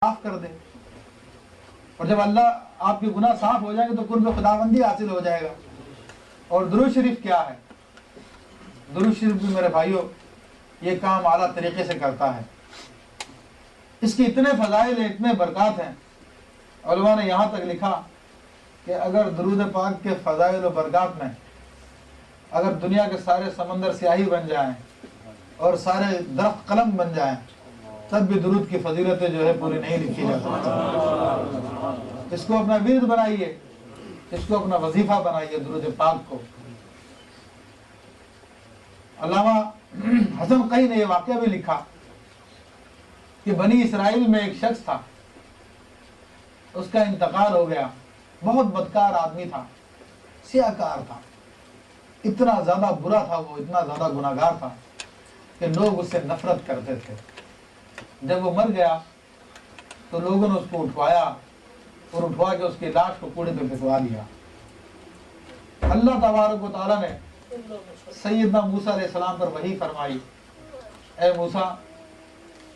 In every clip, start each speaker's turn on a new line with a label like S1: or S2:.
S1: معاف کر دے. اور جب اللہ آپ کے گناہ صاف ہو جائیں گے تو قرب خداوندی حاصل ہو جائے گا. اور درود شریف کیا ہے؟ درود شریف بھی میرے بھائیوں یہ کام اعلیٰ طریقے سے کرتا ہے. اس کی اتنے فضائل ہیں، اتنے برکات ہیں. علماء نے یہاں تک لکھا کہ اگر درود پاک کے فضائل و برکات میں اگر دنیا کے سارے سمندر سیاہی بن جائیں اور سارے درخت قلم بن جائیں تب بھی درود کی فضیلتیں جو ہے پوری نہیں لکھی جا سکتی. اس کو اپنا ورد بنائیے، اس کو اپنا وظیفہ بنائیے درود پاک کو. علامہ حسن قی نے یہ واقعہ بھی لکھا کہ بنی اسرائیل میں ایک شخص تھا، اس کا انتقال ہو گیا. بہت بدکار آدمی تھا، سیاہ کار تھا، اتنا زیادہ برا تھا وہ، اتنا زیادہ گناہگار تھا کہ لوگ اس سے نفرت کرتے تھے. جب وہ مر گیا تو لوگوں نے اس کو اٹھوایا اور اٹھوا کے اس کی لاش کو کوڑے پہ پھینکوا دیا. اللہ تبارک و تعالیٰ نے سیدنا موسیٰ علیہ السلام پر وحی فرمائی، اے موسیٰ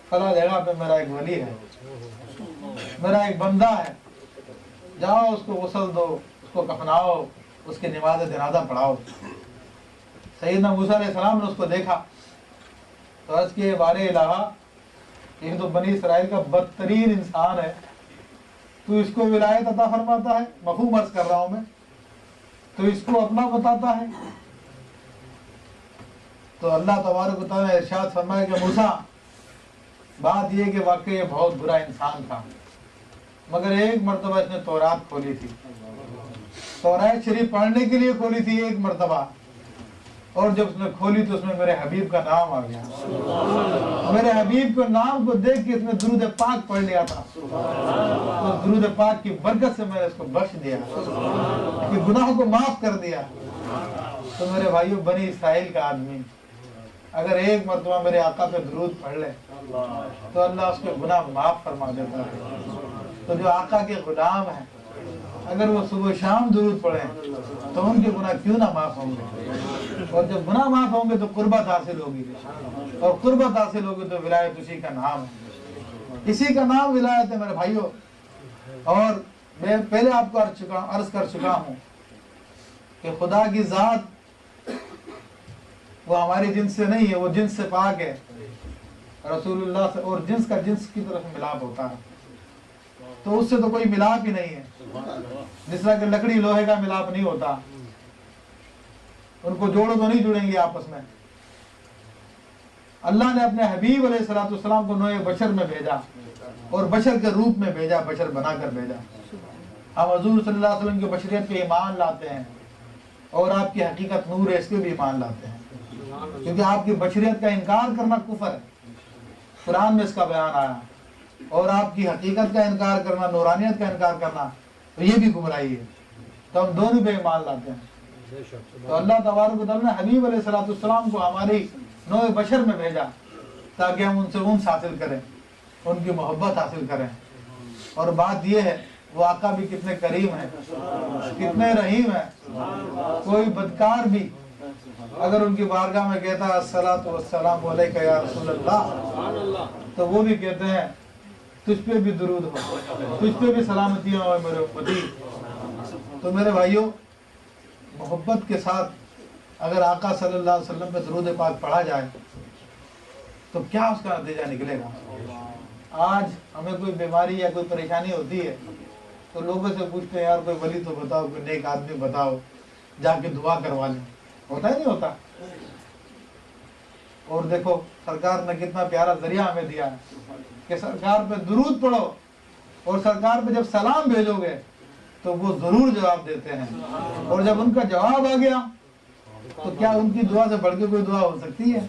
S1: فلاں جگہ پہ میرا ایک ولی ہے، میرا ایک بندہ ہے، جاؤ اس کو غسل دو، اس کو کفناؤ، اس کی نماز جنازہ پڑھاؤ. سیدنا موسیٰ علیہ السلام نے اس کو دیکھا تو عرض کیے بارے الہ، یہ تو بنی اسرائیل کا بدترین انسان ہے، تو اس کو ولایت عطا فرماتا ہے؟ مفہوم عرض کر رہا ہوں میں، تو اس کو اپنا بتاتا ہے؟ تو اللہ تبارک و تعالیٰ نے ارشاد فرمایا کہ موسیٰ بات یہ کہ واقعی یہ بہت برا انسان تھا، مگر ایک مرتبہ اس نے تورات کھولی تھی، تورات شریف پڑھنے کے لیے کھولی تھی ایک مرتبہ، اور جب اس نے کھولی تو اس میں میرے حبیب کا نام آ گیا. میرے حبیب کے نام کو دیکھ کے اس نے درود پاک پڑھ لیا تھا، تو درود پاک کی برکت سے میں نے اس کو بخش دیا، کہ گناہوں کو معاف کر دیا. تو میرے بھائیوں بنی اسرائیل کا آدمی اگر ایک مرتبہ میرے آقا پہ درود پڑھ لے تو اللہ اس کے گناہ معاف فرما دیتا ہے. تو جو آقا کے غلام ہیں اگر وہ صبح شام درود پڑھیں تو ان کے گناہ کیوں نہ معاف ہوں گے؟ اور جب گناہ معاف ہوں گے تو قربت حاصل ہوگی، اور قربت حاصل ہوگی تو ولایت اسی کا نام ہے، اسی کا نام ولایت ہے میرے بھائیوں. اور میں پہلے آپ کو عرض کر چکا ہوں کہ خدا کی ذات وہ ہماری جنس سے نہیں ہے، وہ جنس سے پاک ہے، رسول اللہ سے، اور جنس کا جنس کی طرف ملاپ ہوتا ہے، تو اس سے تو کوئی ملاپ ہی نہیں ہے. جس طرح کہ لکڑی لوہے کا ملاپ نہیں ہوتا، ان کو جوڑو تو نہیں جڑیں گے آپس میں. اللہ نے اپنے حبیب علیہ السلام کو نوع بشر میں بھیجا اور بشر کے روپ میں بھیجا، بشر بنا کر بھیجا. ہم حضور صلی اللہ علیہ وسلم کی بشریت پہ ایمان لاتے ہیں اور آپ کی حقیقت نور ہے اس پہ بھی ایمان لاتے ہیں، کیونکہ آپ کی بشریت کا انکار کرنا کفر ہے، قرآن میں اس کا بیان آیا، اور آپ کی حقیقت کا انکار کرنا، نورانیت کا انکار کرنا تو یہ بھی گمراہی ہے. تو ہم دونوں پہ ایمان لاتے ہیں. تو اللہ تبارک و تعالیٰ نے حبیب علیہ السلام کو ہماری نوع بشر میں بھیجا تاکہ ہم ان سے انس حاصل کریں، ان کی محبت حاصل کریں. اور بات یہ ہے وہ آقا بھی کتنے کریم ہیں، کتنے رحیم ہیں. کوئی بدکار بھی اگر ان کی بارگاہ میں کہتا ہے الصلاۃ والسلام علیک یا رسول اللہ، تو وہ بھی کہتے ہیں تجھ پہ بھی درود ہو، تجھ پہ بھی سلامتی ہو میرے امتی. تو میرے بھائیوں محبت کے ساتھ اگر آقا صلی اللہ علیہ وسلم پہ درود پاک پڑھا جائے تو کیا اس کا نتیجہ نکلے گا. آج ہمیں کوئی بیماری یا کوئی پریشانی ہوتی ہے تو لوگوں سے پوچھتے ہیں یار کوئی ولی تو بتاؤ، کوئی نیک آدمی بتاؤ، جا کے دعا کروا لیں. ہوتا ہی نہیں ہوتا. اور دیکھو سرکار نے کتنا پیارا ذریعہ ہمیں دیا ہے کہ سرکار پہ درود پڑھو، اور سرکار پہ جب سلام بھیجو گے تو وہ ضرور جواب دیتے ہیں. اور جب ان کا جواب آ گیا تو کیا ان کی دعا سے بڑھ کے کوئی دعا ہو سکتی ہے؟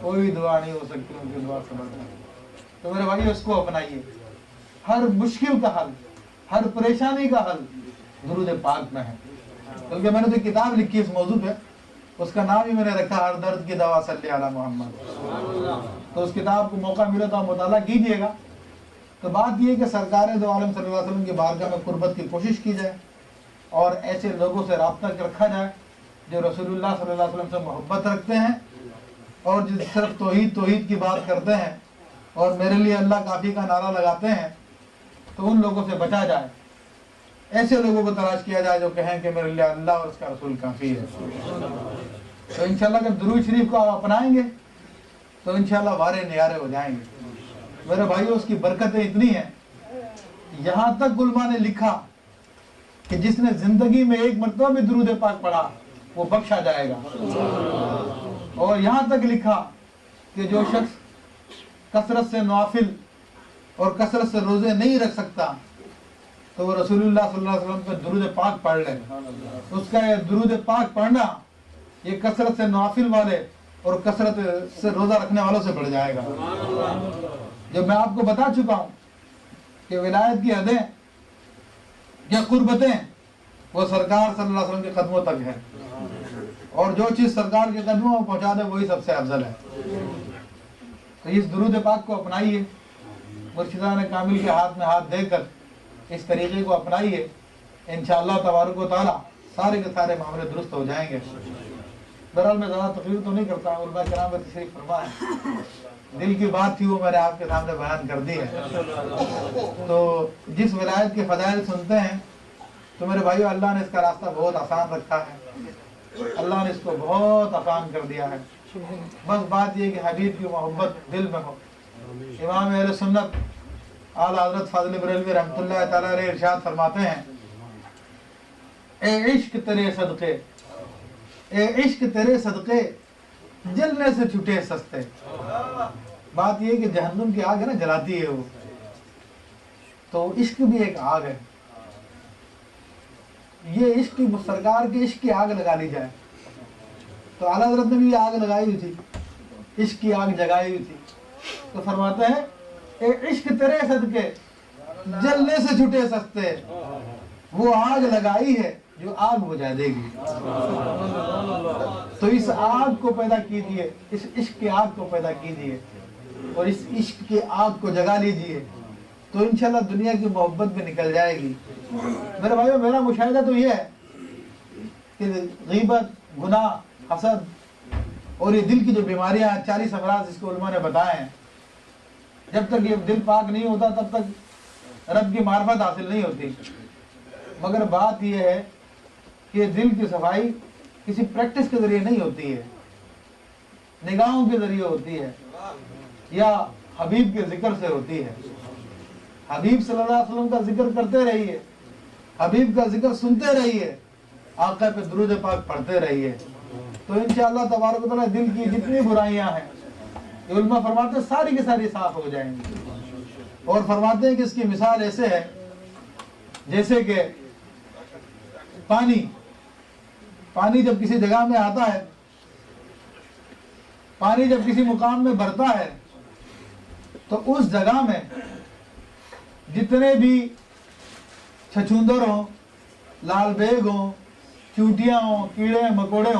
S1: کوئی دعا نہیں ہو سکتی ان کی دعا سے بڑھ کر. تو میرے بھائی اس کو اپنائیے. ہر مشکل کا حل، ہر پریشانی کا حل درود پاک میں ہے. بلکہ میں نے تو کتاب لکھی اس موضوع پہ، اس کا نام ہی میں نے رکھا ہر درد کی دوا صلی علی محمد. تو اس کتاب کو موقع ملے تو آپ مطالعہ کیجئے گا. تو بات یہ ہے کہ سرکار دو عالم صلی اللہ علیہ وسلم کی بارگاہ میں قربت کی کوشش کی جائے اور ایسے لوگوں سے رابطہ رکھا جائے جو رسول اللہ صلی اللہ علیہ وسلم سے محبت رکھتے ہیں اور جو صرف توحید کی بات کرتے ہیں اور میرے لیے اللہ کافی کا نعرہ لگاتے ہیں تو ان لوگوں سے بچا جائے. ایسے لوگوں کو تلاش کیا جائے جو کہیں کہ میرے لیے اللہ اور اس کا رسول کافی ہے. تو انشاءاللہ جب درود شریف کو آپ اپنائیں گے تو انشاءاللہ وارے نیارے ہو جائیں گے. میرے بھائیو اس کی برکتیں اتنی ہیں, یہاں تک علماء نے لکھا کہ جس نے زندگی میں ایک مرتبہ بھی درود پاک پڑھا وہ بخشا جائے گا. اور یہاں تک لکھا کہ جو شخص کثرت سے نوافل اور کثرت سے روزے نہیں رکھ سکتا تو وہ رسول اللہ صلی اللہ علیہ وسلم پہ درود پاک پڑھ لے. اس کا یہ درود پاک پڑھنا یہ کثرت سے نوافل والے اور کثرت سے روزہ رکھنے والوں سے بڑھ جائے گا. جو میں آپ کو بتا چکا ہوں کہ ولایت کی حدیں یا قربتیں وہ سرکار صلی اللہ علیہ وسلم کے قدموں تک ہے, اور جو چیز سرکار کے قدموں میں پہنچا دے وہی سب سے افضل ہے. تو اس درود پاک کو اپنائیے, مرشدان کامل کے ہاتھ میں ہاتھ دے کر اس طریقے کو اپنائیے. انشاءاللہ تبارک و تعالیٰ سارے کے سارے معاملے درست ہو جائیں گے. بہرحال میں زیادہ تقریر تو نہیں کرتا, علماء کرام نے تشریف فرما ہے, دل کی بات تھی وہ میں نے آپ کے سامنے بیان کر دی ہے. تو جس ولایت کے فضائل سنتے ہیں تو میرے بھائیو اللہ نے اس کا راستہ بہت آسان رکھا ہے, اللہ نے اس کو بہت آسان کر دیا ہے. بس بات یہ کہ حبیب کی محبت دل میں ہو. امام اہل سنت اعلیٰ حضرت فاضل بریلوی رحمۃ اللہ تعالیٰ علیہ ارشاد فرماتے ہیں, اے عشق تیرے صدقے, اے عشق تیرے صدقے جلنے سے چھٹے سستے. بات یہ کہ جہنم کی آگ ہے نا, جلاتی ہے وہ, تو عشق بھی ایک آگ ہے. یہ عشق کی سرکار کے عشق کی آگ لگا لی جائے تو اعلیٰ حضرت نے بھی یہ آگ لگائی ہوئی تھی, عشق کی آگ جگائی ہوئی تھی. تو فرماتے ہیں اے عشق تیرے صدقے جلنے سے چھٹے سستے, وہ آگ لگائی ہے جو آگ بجھا دے گی. تو اس آگ کو پیدا کیجیے, اس عشق کی آگ کو پیدا کیجیے اور اس عشق کی آگ کو جگا لیجیے, تو انشاءاللہ دنیا کی محبت بھی نکل جائے گی. میرے بھائیو میرا مشاہدہ تو یہ ہے کہ غیبت, گناہ, حسد اور یہ دل کی جو بیماریاں ہیں 40 امراض جس کو علماء نے بتائے ہیں, جب تک یہ دل پاک نہیں ہوتا تب تک رب کی معرفت حاصل نہیں ہوتی. مگر بات یہ ہے کہ دل کی صفائی کسی پریکٹس کے ذریعے نہیں ہوتی ہے, نگاہوں کے ذریعے ہوتی ہے یا حبیب کے ذکر سے ہوتی ہے. حبیب صلی اللہ علیہ وسلم کا ذکر کرتے رہیے, حبیب کا ذکر سنتے رہیے, آقا پہ درود پاک پڑھتے رہیے, تو انشاءاللہ تبارک و تعالیٰ دل کی جتنی برائیاں ہیں یہ علماء فرماتے ہیں ساری کی ساری صاف ہو جائیں گی. اور فرماتے ہیں کہ اس کی مثال ایسے ہے جیسے کہ پانی جب کسی جگہ میں آتا ہے, پانی جب کسی مقام میں بھرتا ہے تو اس جگہ میں جتنے بھی چھچھوندر ہوں, لال بیگ ہوں, چونٹیاں ہوں, کیڑے مکوڑے ہوں,